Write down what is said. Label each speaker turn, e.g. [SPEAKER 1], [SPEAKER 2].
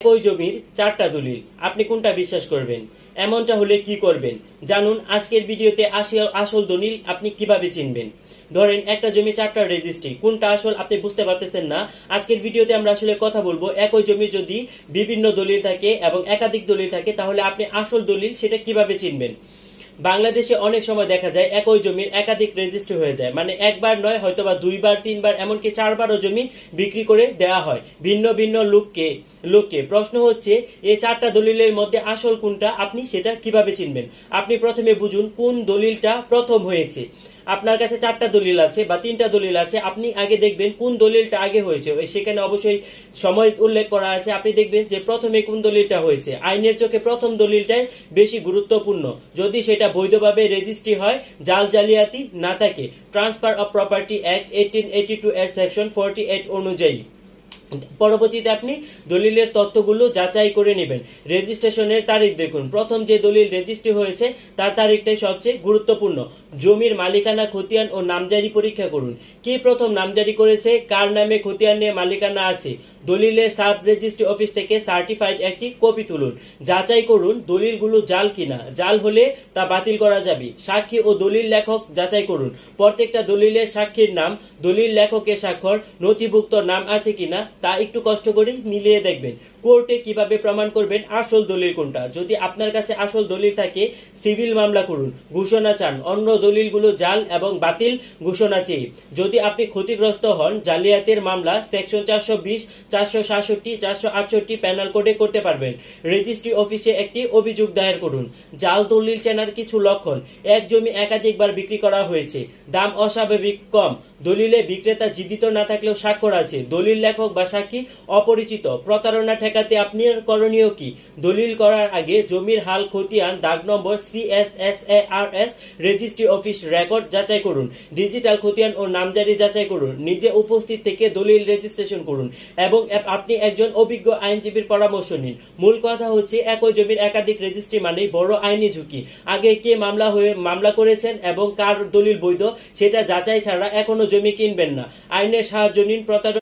[SPEAKER 1] একই জমির চারটা দলিল, আপনি কোনটা বিশ্বাস করবেন? এমনটা হলে কি করবেন জানুন আজকের ভিডিওতে। আসল দলিল আপনি কিভাবে চিনবেন? ধরেন একটা জমি চারটা রেজিস্ট্রি, কোনটা আসল আপনি বুঝতে পারতেছেন না। আজকের ভিডিওতে আমরা আসলে কথা বলবো একই জমি যদি বিভিন্ন দলিল থাকে এবং একাধিক দলিল থাকে তাহলে আপনি আসল দলিল সেটা কিভাবে চিনবেন। বাংলাদেশে অনেক সময় দেখা যায় একই জমির একাধিক রেজিস্ট্রি হয়ে যায়, মানে একবার নয় হয়তোবা দুইবার তিনবার এমনকি চারবারও জমি বিক্রি করে দেওয়া হয় ভিন্ন ভিন্ন লোককে। প্রশ্ন হচ্ছে এই চারটা দলিলের মধ্যে আসল কোনটা আপনি সেটা কিভাবে চিনবেন? আপনি প্রথমে বুঝুন কোন দলিলটা প্রথম হয়েছে। আপনার কাছে চারটা দলিল আছে বা তিনটা দলিল আছে, আপনি আগে দেখবেন কোন দলিলটা আগে হয়েছে। সেখানে অবশ্যই সময় উল্লেখ করা আছে, আপনি দেখবেন যে প্রথমে কোন দলিলটা হয়েছে। আইনের চোখে প্রথম দলিলটাই বেশি গুরুত্বপূর্ণ, যদি সেটা বৈধভাবে রেজিস্ট্রি হয়, জাল জালিয়াতি না থাকে। ট্রান্সফার অফ প্রপার্টি অ্যাক্ট 1882 এর সেকশন 48 অনুযায়ী। পরবর্তীতে আপনি দলিলের তথ্যগুলো যাচাই করে নেবেন। রেজিস্ট্রেশনের তারিখ দেখুন, প্রথম যে দলিল রেজিস্ট্রি হয়েছে তার তারিখটাই সবচেয়ে গুরুত্বপূর্ণ। জমির মালিকানা, খতিয়ান ও নামজারি পরীক্ষা করুন। কে প্রথম নামজারি করেছে, কার নামে খতিয়ান নিয়ে মালিকানা আছে। দলিলের সাব রেজিস্ট্রি অফিস থেকে সার্টিফাইড একটি কপি তুলুন। যাচাই করুন দলিলগুলো জাল কিনা, জাল হলে তা বাতিল করা যাবে। সাক্ষী ও দলিল লেখক যাচাই করুন। প্রত্যেকটা দলিলের সাক্ষীর নাম, দলিল লেখকের স্বাক্ষর, নথিভুক্ত নাম আছে কিনা তা একটু কষ্ট করে মিলিয়ে দেখবেন। কোর্টে কিভাবে প্রমাণ করবেন আসল দলিল কোনটা? যদি আপনার কাছে আসল দলিল থাকে সিভিল মামলা করুন। ঘোষণা চান অন্য দলিলগুলো জাল এবং বাতিল ঘোষণা চেয়ে। যদি আপনি ক্ষতিগ্রস্ত হন জালিয়াতির মামলা সেকশন 420, 467, 468 প্যানাল কোডে করতে পারবেন। রেজিস্ট্রি অফিসে একটি অভিযোগ দায়ের করুন। জাল দলিল চেনার কিছু লক্ষণ: এক জমি একাধিকবার বিক্রি করা হয়েছে, দাম অস্বাভাবিক কম, দলিলে বিক্রেতা জীবিত না থাকলেও স্বাক্ষর আছে, দলিল লেখক বা সাক্ষী অপরিচিত। প্রতারণা ঠেকাতে আপনার করণীয় কি? দলিল করার আগে জমির হাল, খতিয়ান, দাগ নম্বর, CSSARS রেজিস্ট্রি অফিস রেকর্ড যাচাই করুন। ডিজিটাল খতিয়ান ও নামজারি যাচাই করুন। নিজে উপস্থিত থেকে দলিল রেজিস্ট্রেশন করুন এবং আপনি একজন অভিজ্ঞ আইনজীবীর পরামর্শ নিন। মূল কথা হচ্ছে একই জমির একাধিক রেজিস্ট্রি মানেই বড় আইনি ঝুঁকি। আগে কে মামলা করেছেন এবং কার দলিল বৈধ সেটা যাচাই ছাড়া এখনো জমি কিনবেন না। আইনের সাহায্য নিন। প্রতারণা